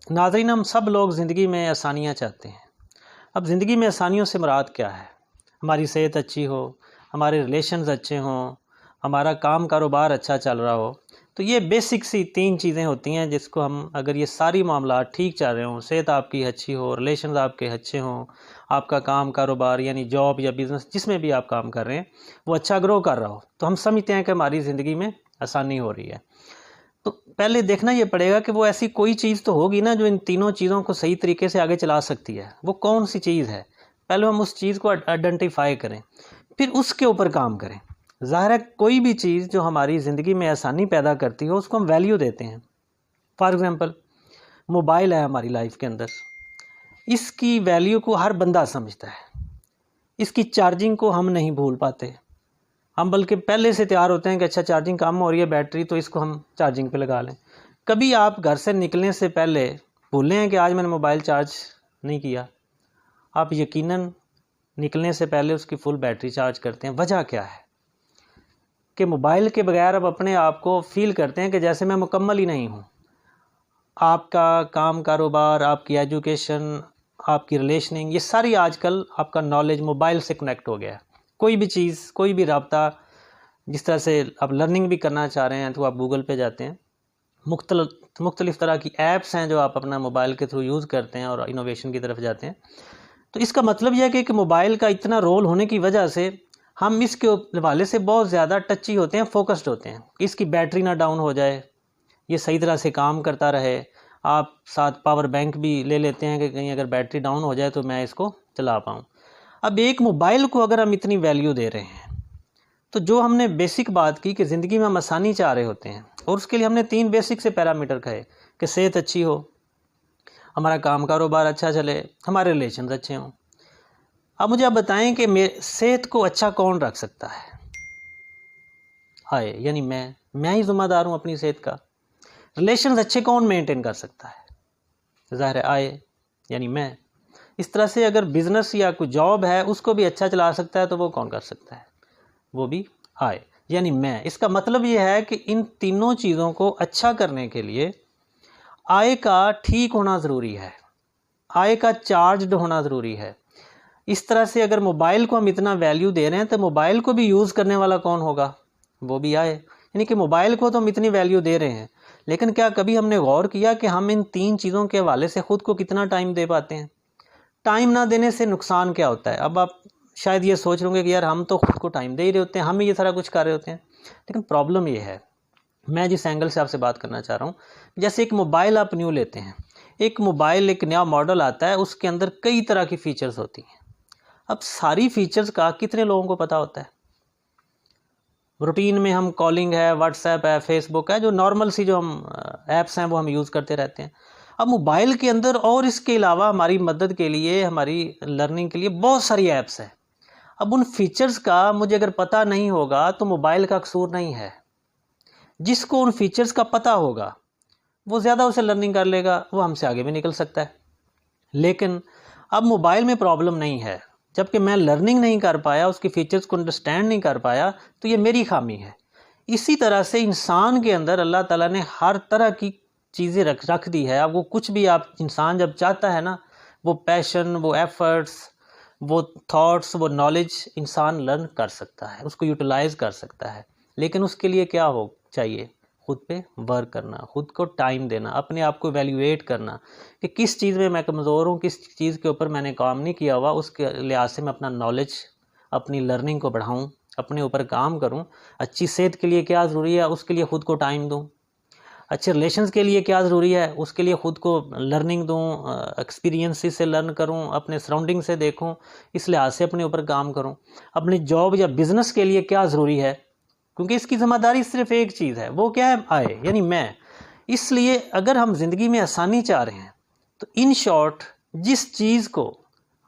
ناظرین، ہم سب لوگ زندگی میں آسانیاں چاہتے ہیں۔ اب زندگی میں آسانیوں سے مراد کیا ہے؟ ہماری صحت اچھی ہو، ہمارے ریلیشنز اچھے ہوں، ہمارا کام کاروبار اچھا چل رہا ہو، تو یہ بیسک سی 3 چیزیں ہوتی ہیں جس کو ہم اگر یہ ساری معاملات ٹھیک چل رہے ہوں، صحت آپ کی اچھی ہو، ریلیشنز آپ کے اچھے ہوں، آپ کا کام کاروبار یعنی جاب یا بزنس جس میں بھی آپ کام کر رہے ہیں وہ اچھا گرو کر رہا ہو، تو ہم سمجھتے ہیں کہ ہماری زندگی میں آسانی ہو رہی ہے۔ تو پہلے دیکھنا یہ پڑے گا کہ وہ ایسی کوئی چیز تو ہوگی نا جو ان تینوں چیزوں کو صحیح طریقے سے آگے چلا سکتی ہے۔ وہ کون سی چیز ہے؟ پہلے ہم اس چیز کو آئیڈینٹیفائی کریں، پھر اس کے اوپر کام کریں۔ ظاہر ہے کوئی بھی چیز جو ہماری زندگی میں آسانی پیدا کرتی ہو اس کو ہم ویلیو دیتے ہیں۔ فار ایگزامپل موبائل ہے ہماری لائف کے اندر، اس کی ویلیو کو ہر بندہ سمجھتا ہے، اس کی چارجنگ کو ہم نہیں بھول پاتے، ہم بلکہ پہلے سے تیار ہوتے ہیں کہ اچھا چارجنگ کم ہو رہی ہے بیٹری تو اس کو ہم چارجنگ پہ لگا لیں۔ کبھی آپ گھر سے نکلنے سے پہلے بھولے ہیں کہ آج میں نے موبائل چارج نہیں کیا؟ آپ یقیناً نکلنے سے پہلے اس کی فل بیٹری چارج کرتے ہیں۔ وجہ کیا ہے؟ کہ موبائل کے بغیر آپ اپنے آپ کو فیل کرتے ہیں کہ جیسے میں مکمل ہی نہیں ہوں۔ آپ کا کام کاروبار، آپ کی ایجوکیشن، آپ کی ریلیشننگ، یہ ساری آج کل آپ کا نالج موبائل سے کنیکٹ ہو گیا ہے۔ کوئی بھی چیز، کوئی بھی رابطہ، جس طرح سے آپ لرننگ بھی کرنا چاہ رہے ہیں تو آپ گوگل پہ جاتے ہیں، مختلف طرح کی ایپس ہیں جو آپ اپنا موبائل کے تھرو یوز کرتے ہیں اور انوویشن کی طرف جاتے ہیں۔ تو اس کا مطلب یہ ہے کہ موبائل کا اتنا رول ہونے کی وجہ سے ہم اس کے حوالے سے بہت زیادہ ٹچی ہوتے ہیں، فوکسڈ ہوتے ہیں کہ اس کی بیٹری نہ ڈاؤن ہو جائے، یہ صحیح طرح سے کام کرتا رہے۔ آپ ساتھ پاور بینک بھی لے لیتے ہیں کہ کہیں اگر بیٹری ڈاؤن ہو جائے تو میں اس کو چلا پاؤں۔ اب ایک موبائل کو اگر ہم اتنی ویلیو دے رہے ہیں تو جو ہم نے بیسک بات کی کہ زندگی میں ہم آسانی چاہ رہے ہوتے ہیں، اور اس کے لیے ہم نے 3 بیسک سے پیرامیٹر کہے کہ صحت اچھی ہو، ہمارا کام کاروبار اچھا چلے، ہمارے ریلیشنز اچھے ہوں۔ اب مجھے آپ بتائیں کہ صحت کو اچھا کون رکھ سکتا ہے؟ یعنی میں ہی ذمہ دار ہوں اپنی صحت کا۔ ریلیشنز اچھے کون مینٹین کر سکتا ہے؟ ظاہر ہے یعنی میں۔ اس طرح سے اگر بزنس یا کوئی جاب ہے اس کو بھی اچھا چلا سکتا ہے تو وہ کون کر سکتا ہے؟ وہ بھی یعنی میں۔ اس کا مطلب یہ ہے کہ ان تینوں چیزوں کو اچھا کرنے کے لیے کا ٹھیک ہونا ضروری ہے، کا چارجڈ ہونا ضروری ہے۔ اس طرح سے اگر موبائل کو ہم اتنا ویلیو دے رہے ہیں تو موبائل کو بھی یوز کرنے والا کون ہوگا؟ وہ بھی یعنی کہ موبائل کو تو ہم اتنی ویلیو دے رہے ہیں، لیکن کیا کبھی ہم نے غور کیا کہ ہم ان 3 چیزوں کے حوالے سے خود کو کتنا ٹائم دے پاتے ہیں؟ ٹائم نہ دینے سے نقصان کیا ہوتا ہے؟ اب آپ شاید یہ سوچ رہے ہوں گے کہ یار ہم تو خود کو ٹائم دے ہی رہے ہوتے ہیں، ہم ہی یہ سارا کچھ کر رہے ہوتے ہیں، لیکن پرابلم یہ ہے، میں جس اینگل سے آپ سے بات کرنا چاہ رہا ہوں، جیسے ایک موبائل آپ نیو لیتے ہیں، ایک موبائل ایک نیا ماڈل آتا ہے، اس کے اندر کئی طرح کی فیچرز ہوتی ہیں۔ اب ساری فیچرز کا کتنے لوگوں کو پتہ ہوتا ہے؟ روٹین میں ہم کالنگ ہے، واٹس ایپ ہے، فیس بک ہے، جو نارمل سی جو ہم ایپس ہیں وہ ہم یوز کرتے رہتے ہیں۔ اب موبائل کے اندر اور اس کے علاوہ ہماری مدد کے لیے، ہماری لرننگ کے لیے بہت ساری ایپس ہیں۔ اب ان فیچرز کا مجھے اگر پتہ نہیں ہوگا تو موبائل کا قصور نہیں ہے۔ جس کو ان فیچرز کا پتہ ہوگا وہ زیادہ اسے لرننگ کر لے گا، وہ ہم سے آگے بھی نکل سکتا ہے۔ لیکن اب موبائل میں پرابلم نہیں ہے، جبکہ میں لرننگ نہیں کر پایا، اس کی فیچرز کو انڈرسٹینڈ نہیں کر پایا، تو یہ میری خامی ہے۔ اسی طرح سے انسان کے اندر اللہ تعالیٰ نے ہر طرح کی چیزیں رکھ دی ہے۔ اب وہ کچھ بھی انسان جب چاہتا ہے نا، وہ پیشن، وہ ایفرٹس، وہ تھاٹس، وہ نالج انسان لرن کر سکتا ہے، اس کو یوٹیلائز کر سکتا ہے۔ لیکن اس کے لیے کیا چاہیے؟ خود پہ ورک کرنا، خود کو ٹائم دینا، اپنے آپ کو ایویلیویٹ کرنا کہ کس چیز میں کمزور ہوں، کس چیز کے اوپر میں نے کام نہیں کیا ہوا، اس کے لحاظ سے میں اپنا نالج، اپنی لرننگ کو بڑھاؤں، اپنے اوپر کام کروں۔ اچھی صحت کے لیے کیا ضروری ہے؟ اس کے لیے خود کو ٹائم دوں۔ اچھے ریلیشنز کے لیے کیا ضروری ہے؟ اس کے لیے خود کو لرننگ دوں، ایکسپیرینس سے لرن کروں، اپنے سراؤنڈنگ سے دیکھوں، اس لحاظ سے اپنے اوپر کام کروں۔ اپنی جاب یا بزنس کے لیے کیا ضروری ہے؟ کیونکہ اس کی ذمہ داری صرف ایک چیز ہے، وہ کیا ہے؟ یعنی میں۔ اس لیے اگر ہم زندگی میں آسانی چاہ رہے ہیں تو ان شارٹ جس چیز کو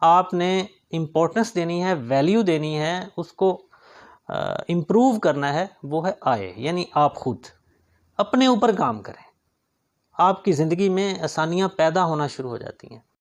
آپ نے امپورٹنس دینی ہے، ویلیو دینی ہے، اس کو امپروو کرنا ہے، وہ ہے یعنی آپ خود اپنے اوپر کام کریں، آپ کی زندگی میں آسانیاں پیدا ہونا شروع ہو جاتی ہیں۔